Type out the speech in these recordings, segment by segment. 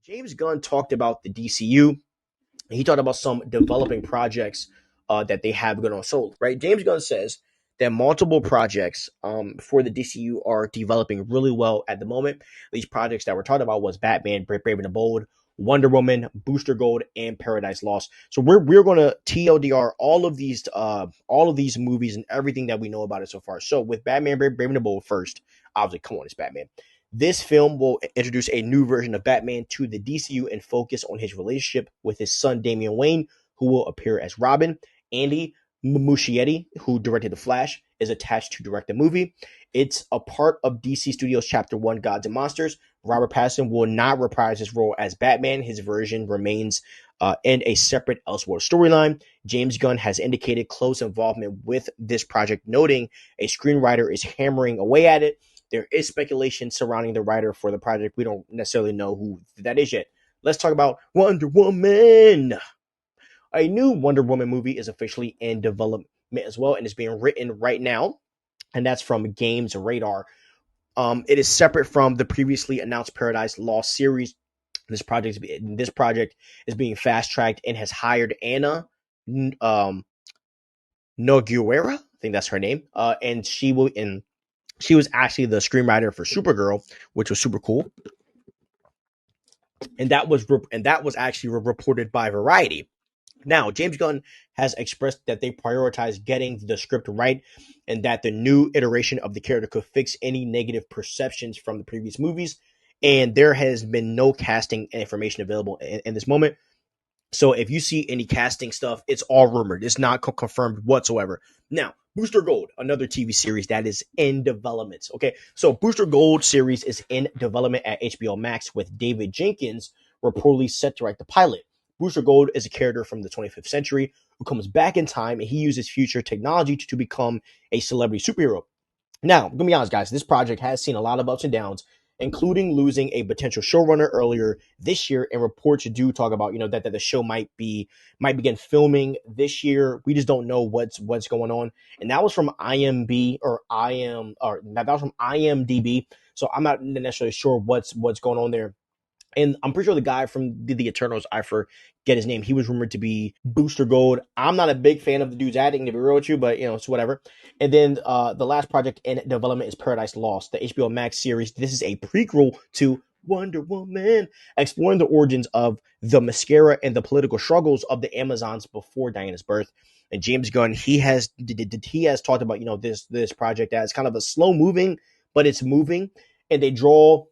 James Gunn talked about the DCU. He talked about some developing projects that they have going on. So, right, James Gunn says that multiple projects for the DCU are developing really well at the moment. These projects that we're talking about was Batman, Brave and the Bold, Wonder Woman, Booster Gold, and Paradise Lost. So we're going to TLDR all of these movies and everything that we know about it so far. So with Batman, Brave and the Bold first, obviously, come on, it's Batman. This film will introduce a new version of Batman to the DCU and focus on his relationship with his son Damian Wayne, who will appear as Robin. Andy Muschietti, who directed The Flash, is attached to direct the movie. It's a part of DC Studios Chapter 1 Gods and Monsters. Robert Pattinson will not reprise his role as Batman. His version remains in a separate Elseworld storyline. James Gunn has indicated close involvement with this project, noting a screenwriter is hammering away at it. There is speculation surrounding the writer for the project. We don't necessarily know who that is yet. Let's talk about Wonder Woman. A new Wonder Woman movie is officially in development as well and is being written right now, and that's from Games Radar. It is separate from the previously announced Paradise Lost series. This project is being fast tracked and has hired Anna Noguera. I think that's her name, and she was actually the screenwriter for Supergirl, which was super cool. And that was actually reported by Variety. Now, James Gunn has expressed that they prioritize getting the script right and that the new iteration of the character could fix any negative perceptions from the previous movies. And there has been no casting information available in this moment. So if you see any casting stuff, it's all rumored. It's not confirmed whatsoever. Now, Booster Gold, another TV series that is in development. Okay, so Booster Gold series is in development at HBO Max with David Jenkins reportedly set to write the pilot. Booster Gold is a character from the 25th century who comes back in time and he uses future technology to become a celebrity superhero. Now, I'm going to be honest, guys, this project has seen a lot of ups and downs, including losing a potential showrunner earlier this year, and reports do talk about, that the show might begin filming this year. We just don't know what's going on. And that was from that was from IMDb. So I'm not necessarily sure what's going on there. And I'm pretty sure the guy from the Eternals, I forget his name, he was rumored to be Booster Gold. I'm not a big fan of the dude's acting, to be real with you, but, it's whatever. And then the last project in development is Paradise Lost, the HBO Max series. This is a prequel to Wonder Woman, exploring the origins of the mascara and the political struggles of the Amazons before Diana's birth. And James Gunn, he has talked about, this project as kind of a slow moving, but it's moving. And they draw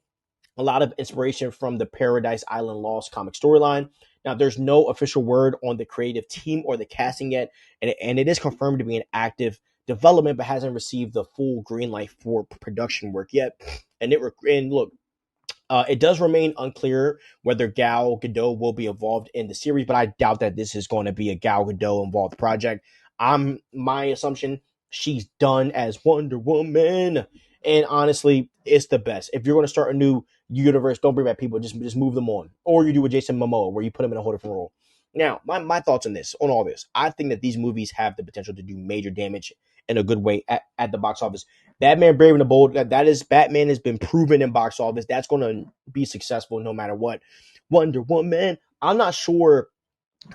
a lot of inspiration from the Paradise Island Lost comic storyline. Now, there's no official word on the creative team or the casting yet, and it is confirmed to be in active development, but hasn't received the full green light for production work yet. And it does remain unclear whether Gal Gadot will be involved in the series, but I doubt that this is going to be a Gal Gadot involved project. My assumption, she's done as Wonder Woman. And honestly, it's the best. If you're going to start a new universe, don't bring back people. Just move them on. Or you do with Jason Momoa, where you put him in a whole different role. Now, my thoughts on all this. I think that these movies have the potential to do major damage in a good way at the box office. Batman Brave and the Bold, Batman has been proven in box office. That's going to be successful no matter what. Wonder Woman, I'm not sure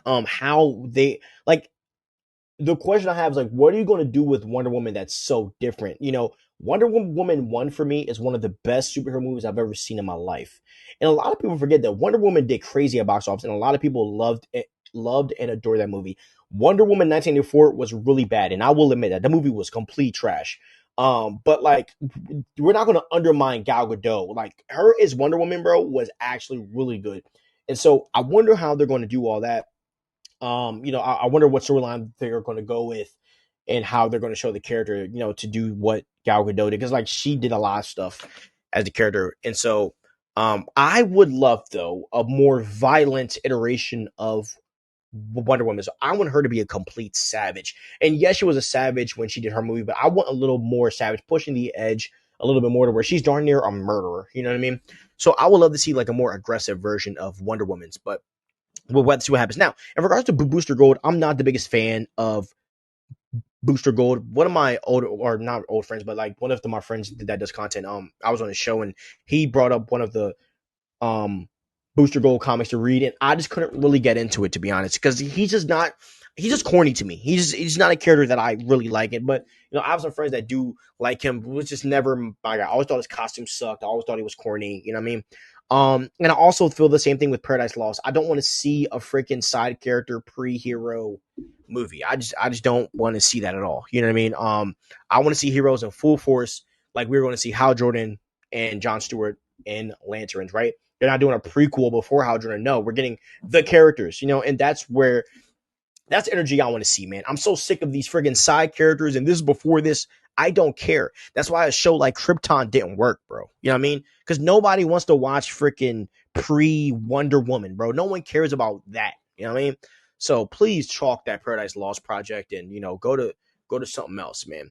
how they, the question I have is what are you going to do with Wonder Woman that's so different? Wonder Woman 1 for me is one of the best superhero movies I've ever seen in my life. And a lot of people forget that Wonder Woman did crazy at box office, and a lot of people loved and adored that movie. Wonder Woman 1984 was really bad, and I will admit that movie was complete trash. But we're not going to undermine Gal Gadot. Her as Wonder Woman, bro, was actually really good. And so I wonder how they're going to do all that. I wonder what storyline they're going to go with and how they're going to show the character, to do what Gal Gadot did. Because, she did a lot of stuff as the character. And so I would love, though, a more violent iteration of Wonder Woman. So I want her to be a complete savage. And yes, she was a savage when she did her movie, but I want a little more savage, pushing the edge a little bit more to where she's darn near a murderer. You know what I mean? So I would love to see, a more aggressive version of Wonder Woman's. But we'll see what happens. Now, in regards to Booster Gold, I'm not the biggest fan of Booster Gold. One of my not old friends, but one of my friends that does content, I was on a show and he brought up one of the Booster Gold comics to read, and I just couldn't really get into it, to be honest, because he's just corny to me. He's not a character that I really like it. But I have some friends that do like him, but it was just never my guy. I always thought his costume sucked. I always thought he was corny. You know what I mean? And I also feel the same thing with Paradise Lost. I don't want to see a freaking side character pre-hero movie. I just don't want to see that at all. You know what I mean? I want to see heroes in full force, like we were going to see Hal Jordan and Jon Stewart in Lanterns, right? They're not doing a prequel before Hal Jordan. No, we're getting the characters, and that's energy I want to see, man. I'm so sick of these friggin' side characters, and this is before this. I don't care. That's why a show like Krypton didn't work, bro. You know what I mean? Because nobody wants to watch freaking pre-Wonder Woman, bro. No one cares about that. You know what I mean? So please chalk that Paradise Lost project and go to something else, man.